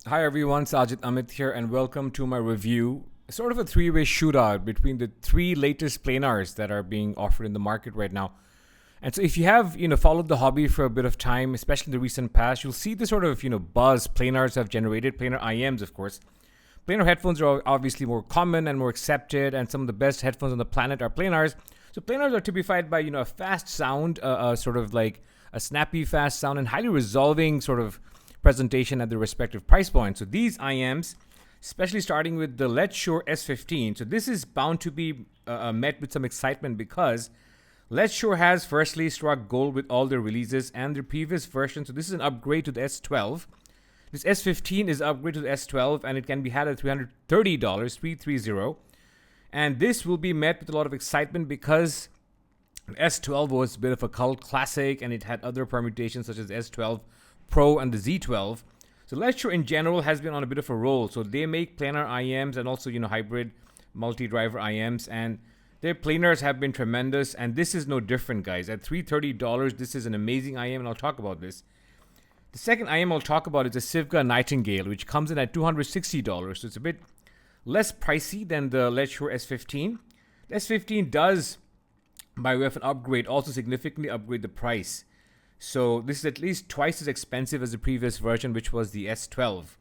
Hi everyone, Sajid Amit here, and welcome to my review. Sort of a three-way shootout between the three latest planars that are being offered in the market right now. And so, if you have followed the hobby for a bit of time, especially in the recent past, you'll see the sort of buzz planars have generated. Planar IEMs, of course. Planar headphones are obviously more common and more accepted, and some of the best headphones on the planet are planars. So planars are typified by a fast sound, sort of like a snappy, fast sound, and highly resolving sort of presentation at their respective price points. So these IEMs, especially starting with the LETSHUOER S15, so this is bound to be met with some excitement because LETSHUOER has firstly struck gold with all their releases and their previous version. So this is an upgrade to the S12. This S15 is an upgrade to the S12, and it can be had at $330, $330. And this will be met with a lot of excitement because S12 was a bit of a cult classic, and it had other permutations such as S12 Pro and the Z12. So LETSHUOER in general has been on a bit of a roll. So they make planar IEMs and also hybrid multi-driver IEMs, and their planars have been tremendous. And this is no different, guys. At $330, this is an amazing IEM, and I'll talk about this. The second IEM I'll talk about is the Sivga Nightingale, which comes in at $260. So it's a bit less pricey than the LETSHUOER S15. The S15 does, by way of an upgrade, also significantly upgrade the price. So this is at least twice as expensive as the previous version, which was the S12.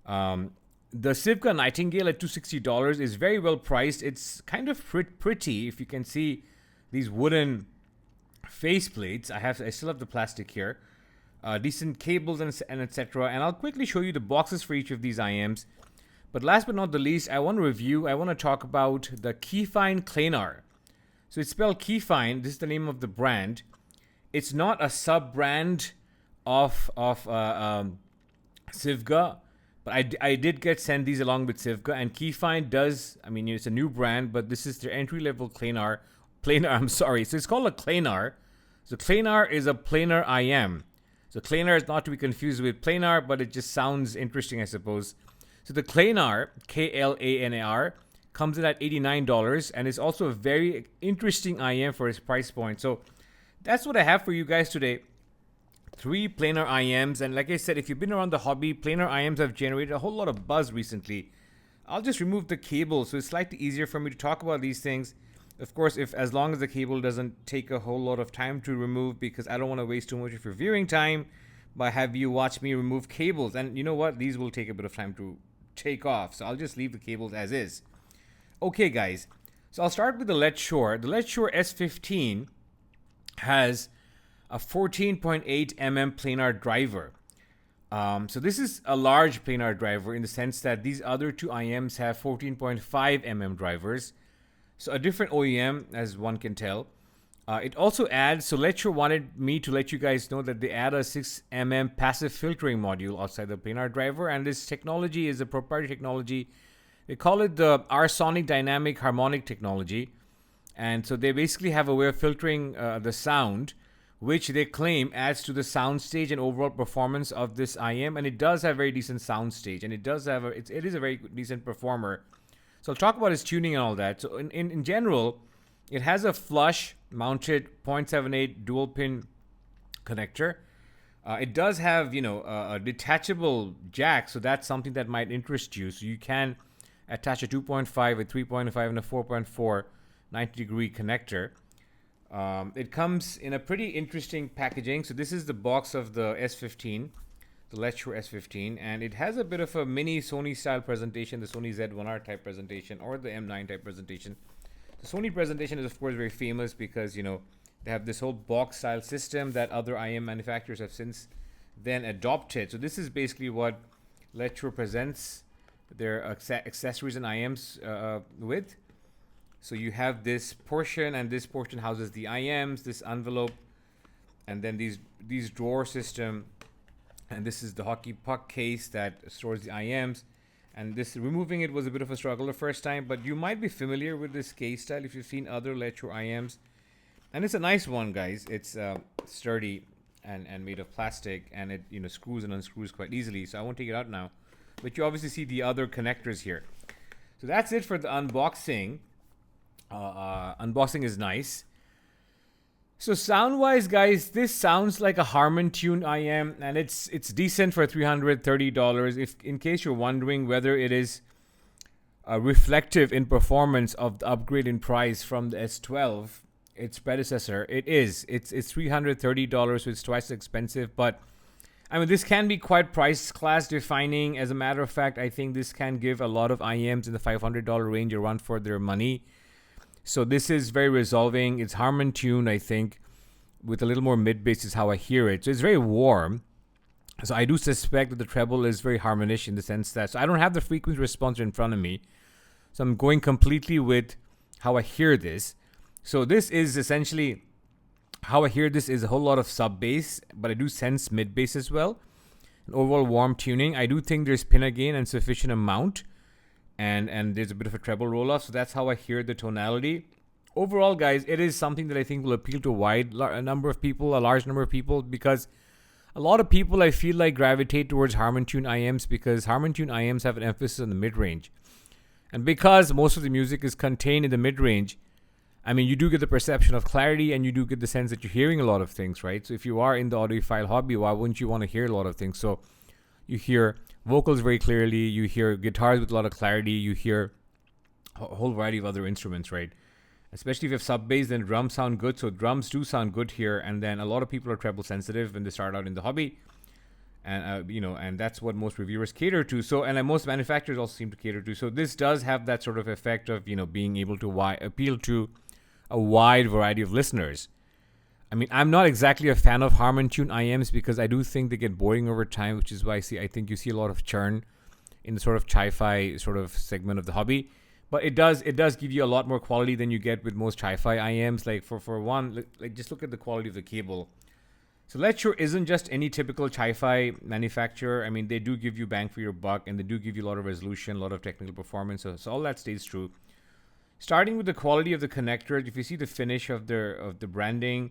The Sivga Nightingale at $260 is very well priced. It's kind of pretty. If you can see these wooden faceplates, I still have the plastic here. Decent cables and etc. And I'll quickly show you the boxes for each of these IEMs. But last but not the least, I want to talk about the Kefine Klanar. So it's spelled Keyfine. This is the name of the brand. It's not a sub-brand of Sivga, but I did get sent these along with Sivga. And Keyfine does, it's a new brand, but this is their entry-level Klanar. So it's called a Klanar. So Klanar is a planar IEM. So Klanar is not to be confused with planar, but it just sounds interesting, I suppose. So the Klanar, Klanar, comes in at $89, and it's also a very interesting IEM for its price point. So that's what I have for you guys today. 3 planar IEMs, and like I said, if you've been around the hobby, planar IEMs have generated a whole lot of buzz recently. I'll just remove the cable, so it's slightly easier for me to talk about these things. Of course, as long as the cable doesn't take a whole lot of time to remove, because I don't want to waste too much of your viewing time by have you watch me remove cables. And you know what? These will take a bit of time to take off, so I'll just leave the cables as is. Okay, guys. So I'll start with the LETSHUOER. The LETSHUOER S15 has a 14.8 mm planar driver. So this is a large planar driver in the sense that these other two IEMs have 14.5 mm drivers. So a different OEM, as one can tell. It also adds, so LETSHUOER wanted me to let you guys know that they add a 6 mm passive filtering module outside the planar driver, and this technology is a proprietary technology. They call it the Sonic Dynamic Harmonic technology. And so they basically have a way of filtering the sound, which they claim adds to the sound stage and overall performance of this IEM. And it does have a very decent sound stage, and it is a very decent performer. So I'll talk about its tuning and all that. So in general, it has a flush mounted 0.78 dual pin connector. It does have, a detachable jack, so that's something that might interest you. So you can attach a 2.5, a 3.5, and a 4.4 90-degree connector. It comes in a pretty interesting packaging. So this is the box of the S15, the LETSHUOER S15, and it has a bit of a mini Sony style presentation, the Sony Z1R type presentation or the M9 type presentation. The Sony presentation is of course very famous because they have this whole box style system that other IEM manufacturers have since then adopted. So this is basically what LETSHUOER presents their accessories and IEMs with. So you have this portion, and this portion houses the IEMs, this envelope, and then these drawer system. And this is the hockey puck case that stores the IEMs. And this removing it was a bit of a struggle the first time, but you might be familiar with this case style if you've seen other LETSHUOER IEMs. And it's a nice one, guys. It's sturdy and made of plastic, and it screws and unscrews quite easily. So I won't take it out now. But you obviously see the other connectors here. So that's it for the unboxing. Unboxing is nice. So sound wise, guys, this sounds like a Harman tuned IEM, and it's decent for $330. If in case you're wondering whether it is reflective in performance of the upgrade in price from the S12, its predecessor, it is. It's $330, so it's twice as expensive. But I mean, this can be quite price class defining. As a matter of fact, I think this can give a lot of IEMs in the $500 range a run for their money. So this is very resolving. It's Harman tuned, I think, with a little more mid bass is how I hear it. So it's very warm. So I do suspect that the treble is very harmonish in the sense that, so I don't have the frequency response in front of me. So I'm going completely with how I hear this. So this is essentially, how I hear this is a whole lot of sub bass, but I do sense mid bass as well. An overall warm tuning. I do think there's pinna gain and sufficient amount. And there's a bit of a treble roll-off, so that's how I hear the tonality. Overall, guys, it is something that I think will appeal to a large number of people, because a lot of people, I feel like, gravitate towards Harman tuned IEMs because Harman tuned IEMs have an emphasis on the mid-range. And because most of the music is contained in the mid-range, I mean, you do get the perception of clarity and you do get the sense that you're hearing a lot of things, right? So if you are in the audiophile hobby, why wouldn't you want to hear a lot of things? So you hear vocals very clearly, you hear guitars with a lot of clarity, you hear a whole variety of other instruments, right? Especially if you have sub bass, then drums sound good. So drums do sound good here, and then a lot of people are treble sensitive when they start out in the hobby, and and that's what most reviewers cater to. So, and most manufacturers also seem to cater to. So this does have that sort of effect of being able to appeal to a wide variety of listeners. I mean, I'm not exactly a fan of Harman tuned IEMs because I do think they get boring over time, which is why I think you see a lot of churn in the sort of chi-fi sort of segment of the hobby. But it does give you a lot more quality than you get with most chi-fi IEMs. Like for one, like just look at the quality of the cable. So LETSHUOER isn't just any typical chi-fi manufacturer. I mean, they do give you bang for your buck, and they do give you a lot of resolution, a lot of technical performance. So all that stays true. Starting with the quality of the connectors, if you see the finish of the branding,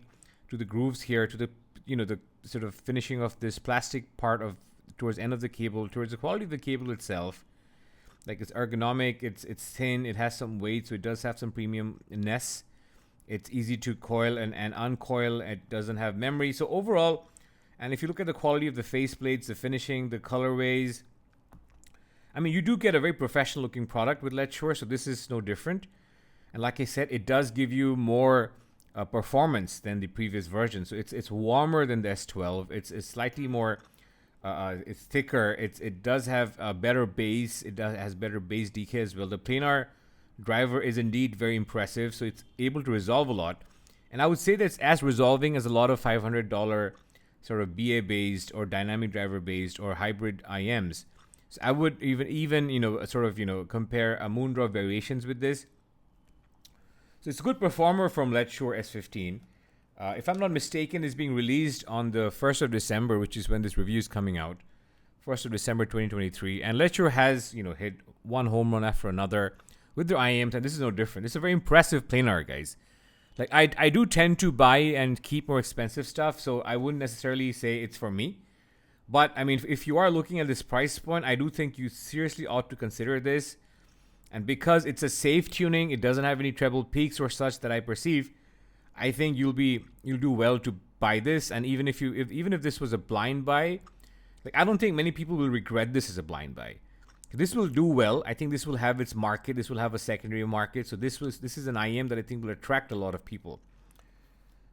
to the grooves here, to the the sort of finishing of this plastic part of towards the end of the cable, towards the quality of the cable itself, like it's ergonomic, it's thin, it has some weight, so it does have some premiumness. It's easy to coil and uncoil. It doesn't have memory. So overall, and if you look at the quality of the faceplates, the finishing, the colorways, I mean, you do get a very professional looking product with LETSHUOER, so this is no different. And like I said, it does give you more performance than the previous version. So it's warmer than the S12. It's slightly more, it's thicker. It does have a better bass. It has better bass decay as well. The planar driver is indeed very impressive. So it's able to resolve a lot. And I would say that it's as resolving as a lot of $500 sort of BA based or dynamic driver based or hybrid IEMs. So I would even compare a Moondrop variations with this. So it's a good performer from LETSHUOER S15. If I'm not mistaken, it's being released on the 1st of December, which is when this review is coming out. 1st of December 2023. And LETSHUOER has, hit one home run after another with their IEMs, and this is no different. It's a very impressive planar, guys. Like, I do tend to buy and keep more expensive stuff, so I wouldn't necessarily say it's for me. But, I mean, if you are looking at this price point, I do think you seriously ought to consider this. And because it's a safe tuning, it doesn't have any treble peaks or such that I perceive, I think you'll do well to buy this. And even if this was a blind buy, like, I don't think many people will regret this as a blind buy. This will do well. I think this will have its market. This will have a secondary market. So this is an IEM that I think will attract a lot of people.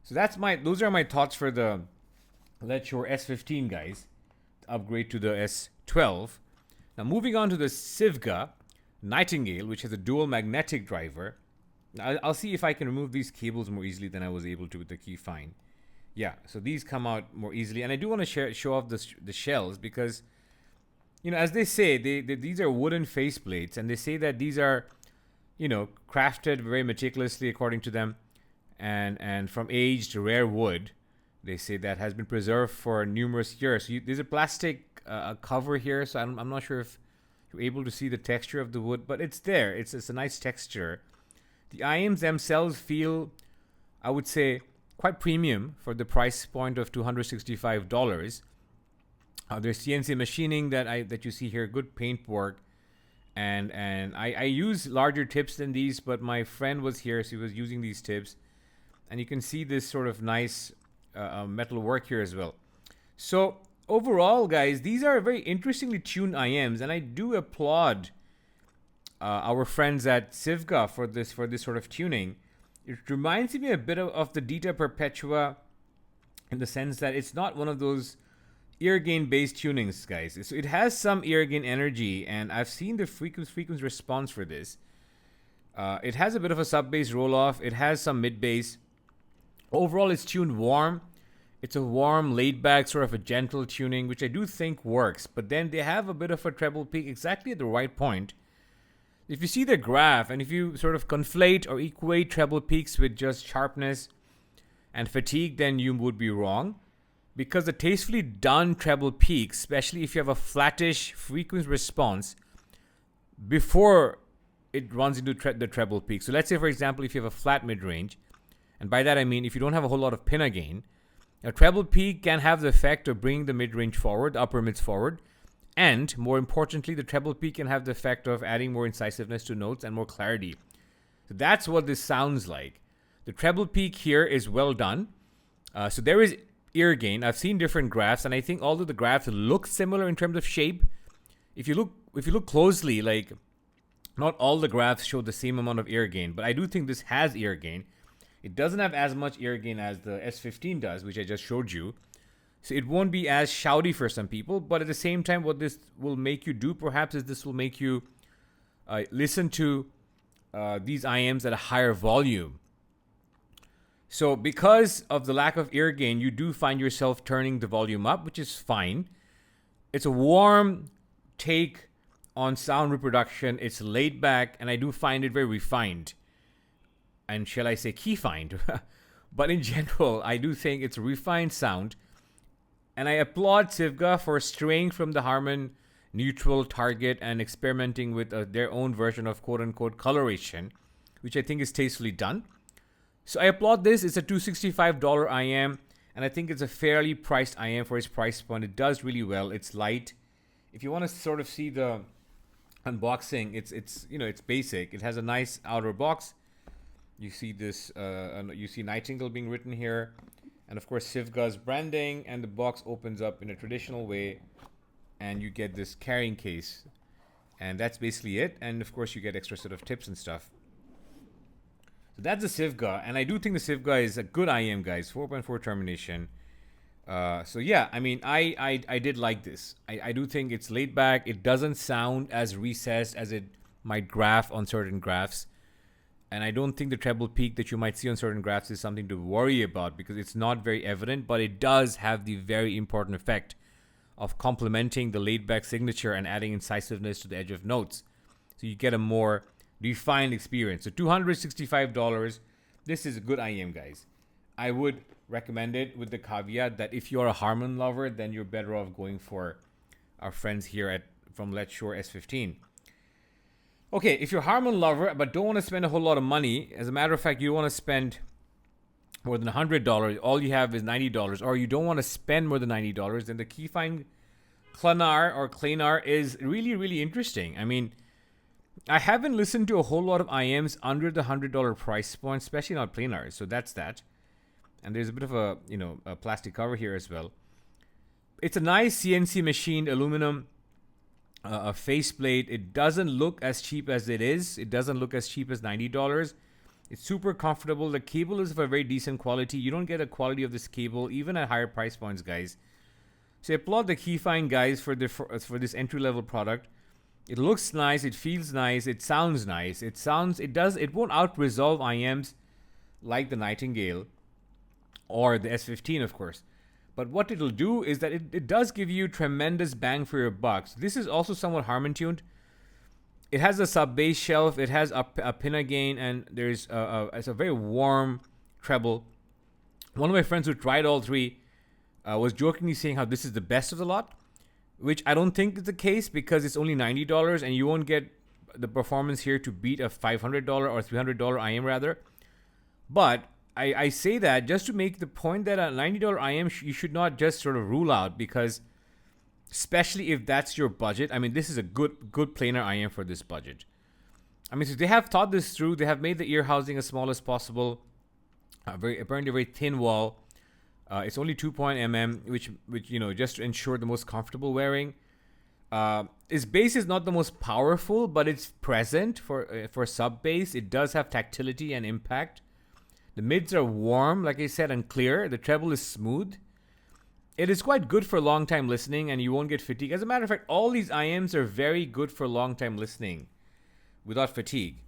So those are my thoughts for the LETSHUOER S15, guys. Upgrade to the S12. Now moving on to the Sivga Nightingale, which has a dual magnetic driver. I'll see if I can remove these cables more easily than I was able to with the Keyfine. Yeah, so these come out more easily. And I do want to show off the shells because, as they say, these are wooden faceplates, and they say that these are, crafted very meticulously according to them, and from aged rare wood. They say that has been preserved for numerous years. So there's a plastic cover here, so I'm not sure if you're able to see the texture of the wood, but it's there. It's a nice texture. The IEMs themselves feel, I would say, quite premium for the price point of $265. There's CNC machining that you see here, good paint work, and I use larger tips than these, but my friend was here, so he was using these tips, And you can see this sort of nice metal work here as well. So overall, guys, these are very interestingly tuned IEMs, and I do applaud our friends at Sivga for this sort of tuning. It reminds me a bit of the Dita Perpetua in the sense that it's not one of those ear gain based tunings, guys. So it has some ear gain energy, and I've seen the frequency response for this. It has a bit of a sub bass roll off. It has some mid bass. Overall, it's tuned warm. It's a warm, laid back, sort of a gentle tuning, which I do think works. But then they have a bit of a treble peak exactly at the right point. If you see the graph, and if you sort of conflate or equate treble peaks with just sharpness and fatigue, then you would be wrong. Because the tastefully done treble peak, especially if you have a flattish frequency response before it runs into the treble peak. So let's say, for example, if you have a flat mid-range, and by that I mean if you don't have a whole lot of pinna gain, a treble peak can have the effect of bringing the mid-range forward, upper mids forward, and more importantly, the treble peak can have the effect of adding more incisiveness to notes and more clarity. So that's what this sounds like. The treble peak here is well done. So there is ear gain. I've seen different graphs, and I think although the graphs look similar in terms of shape, if you look closely, like not all the graphs show the same amount of ear gain, but I do think this has ear gain. It doesn't have as much ear gain as the S15 does, which I just showed you. So it won't be as shouty for some people, but at the same time, what this will make you do perhaps is this will make you listen to these IEMs at a higher volume. So because of the lack of ear gain, you do find yourself turning the volume up, which is fine. It's a warm take on sound reproduction. It's laid back, and I do find it very refined. And shall I say keyfined? But in general, I do think it's a refined sound. And I applaud Sivga for straying from the Harman neutral target and experimenting with their own version of quote-unquote coloration, which I think is tastefully done. So I applaud this. It's a $265 IEM, and I think it's a fairly priced IEM for its price point. It does really well. It's light. If you want to sort of see the unboxing, it's basic. It has a nice outer box. You see this, you see Nightingale being written here. And of course, Sivga's branding, and the box opens up in a traditional way, and you get this carrying case. And that's basically it. And of course, you get extra sort of tips and stuff. So that's the Sivga, and I do think the Sivga is a good IEM, guys. 4.4 termination. So yeah, I mean, I did like this. I do think it's laid back. It doesn't sound as recessed as it might graph on certain graphs. And I don't think the treble peak that you might see on certain graphs is something to worry about because it's not very evident, but it does have the very important effect of complementing the laid-back signature and adding incisiveness to the edge of notes. So you get a more refined experience. So $265, this is a good IEM, guys. I would recommend it with the caveat that if you're a Harman lover, then you're better off going for our friends here from LETSHUOER S15. Okay, if you're a Harman lover but don't want to spend a whole lot of money, as a matter of fact, you want to spend more than $100, all you have is $90, or you don't want to spend more than $90, then the Kefine Klanar or Klanar is really, really interesting. I mean, I haven't listened to a whole lot of IEMs under the $100 price point, especially not Planars, so that's that. And there's a bit of a plastic cover here as well. It's a nice CNC machined aluminum a faceplate. It doesn't look as cheap as it is. It doesn't look as cheap as $90. It's super comfortable. The cable is of a very decent quality. You don't get a quality of this cable even at higher price points, guys. So I applaud the Keyfine guys for this entry-level product. It looks nice. It feels nice. It sounds nice. It won't out-resolve IEMs like the Nightingale or the S15, of course. But what it'll do is that it does give you tremendous bang for your bucks. This is also somewhat Harman tuned. It has a sub-bass shelf. It has a pinna gain, and it's a very warm treble. One of my friends who tried all three was jokingly saying how this is the best of the lot, which I don't think is the case because it's only $90 and you won't get the performance here to beat a $500 or $300 IEM rather. But I say that just to make the point that a $90 IEM you should not just sort of rule out, because especially if that's your budget. I mean, this is a good planar IEM for this budget. I mean, so they have thought this through. They have made the ear housing as small as possible. apparently very thin wall. It's only 2.mm, which just to ensure the most comfortable wearing. Its bass is not the most powerful, but it's present for sub bass. It does have tactility and impact. The mids are warm, like I said, and clear. The treble is smooth. It is quite good for long time listening, and you won't get fatigue. As a matter of fact, all these IEMs are very good for long time listening without fatigue.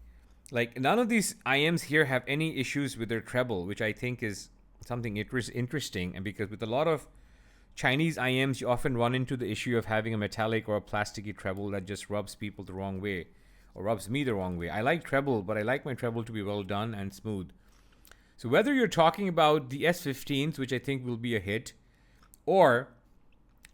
Like, none of these IEMs here have any issues with their treble, which I think is something interesting. And because with a lot of Chinese IEMs, you often run into the issue of having a metallic or a plasticky treble that just rubs people the wrong way, or rubs me the wrong way. I like treble, but I like my treble to be well done and smooth. So whether you're talking about the S15s, which I think will be a hit, or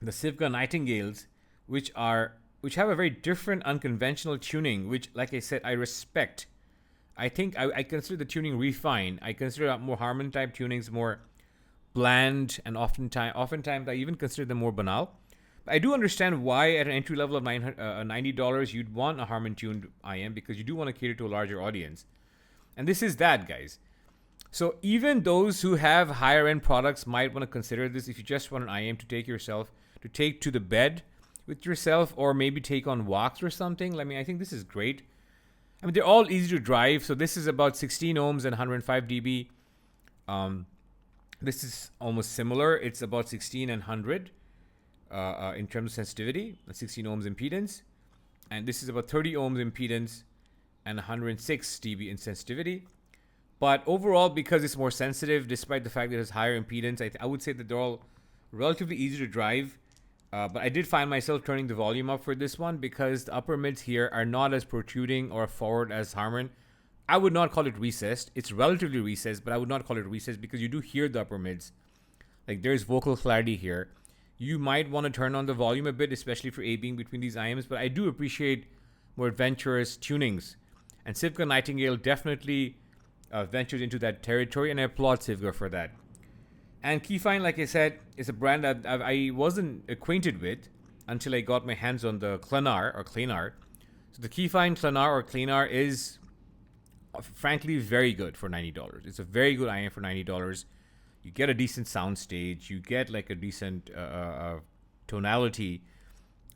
the Sivga Nightingales, which have a very different, unconventional tuning, which, like I said, I respect. I think I consider the tuning refined. I consider more Harman type tunings more bland, and oftentimes I even consider them more banal. But I do understand why at an entry level of $90 you'd want a Harman tuned IM, because you do want to cater to a larger audience. And this is that, guys. So even those who have higher end products might want to consider this if you just want an IM to take to the bed with yourself, or maybe take on walks or something. I mean, I think this is great. I mean, they're all easy to drive. So this is about 16 ohms and 105 dB. This is almost similar. It's about 16 and 100 in terms of sensitivity, 16 ohms impedance. And this is about 30 ohms impedance and 106 dB in sensitivity. But overall, because it's more sensitive, despite the fact that it has higher impedance, I would say that they're all relatively easy to drive. But I did find myself turning the volume up for this one because the upper mids here are not as protruding or forward as Harman. I would not call it recessed. It's relatively recessed, but I would not call it recessed because you do hear the upper mids. Like, there's vocal clarity here. You might want to turn on the volume a bit, especially for A-being between these IMs, but I do appreciate more adventurous tunings. And Sivga Nightingale definitely ventured into that territory, and I applaud Sivga for that. And Keyfine, like I said, is a brand that I wasn't acquainted with until I got my hands on the Klanar or Klanar. So the Kefine Klanar or Klanar is frankly very good for $90. It's a very good IM for $90. You get a decent sound stage, you get like a decent tonality,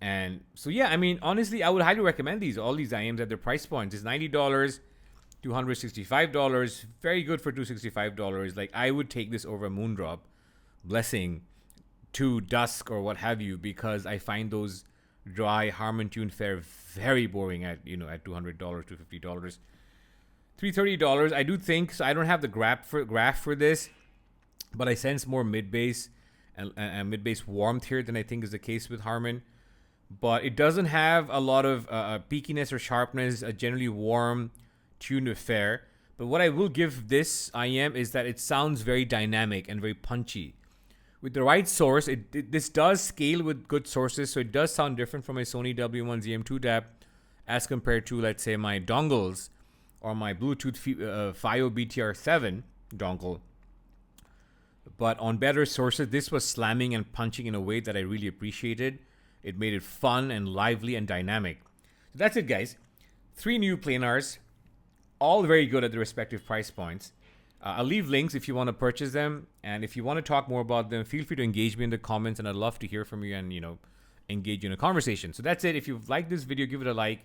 and so yeah, I mean, honestly, I would highly recommend all these IMs at their price points. It's $90. $265, very good for $265. Like, I would take this over a Moondrop, Blessing, to Dusk, or what have you, because I find those dry Harman tuned fare very boring at $200, $250, $330. I do think so. I don't have the graph for this, but I sense more mid bass and mid bass warmth here than I think is the case with Harman. But it doesn't have a lot of peakiness or sharpness. A generally warm tuned affair. But what I will give this IM is that it sounds very dynamic and very punchy. With the right source, this does scale with good sources, so it does sound different from my Sony W1ZM2 DAP as compared to, let's say, my dongles or my Bluetooth FiO BTR7 dongle. But on better sources, this was slamming and punching in a way that I really appreciated. It made it fun and lively and dynamic. So that's it, guys. 3 new Planars, all very good at their respective price points. I'll leave links if you want to purchase them, and if you want to talk more about them, feel free to engage me in the comments, and I'd love to hear from you and engage you in a conversation. So that's it. If you've liked this video, give it a like.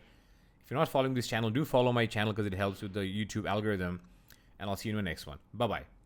If you're not following this channel, do follow my channel because it helps with the YouTube algorithm, and I'll see you in the next one. Bye bye.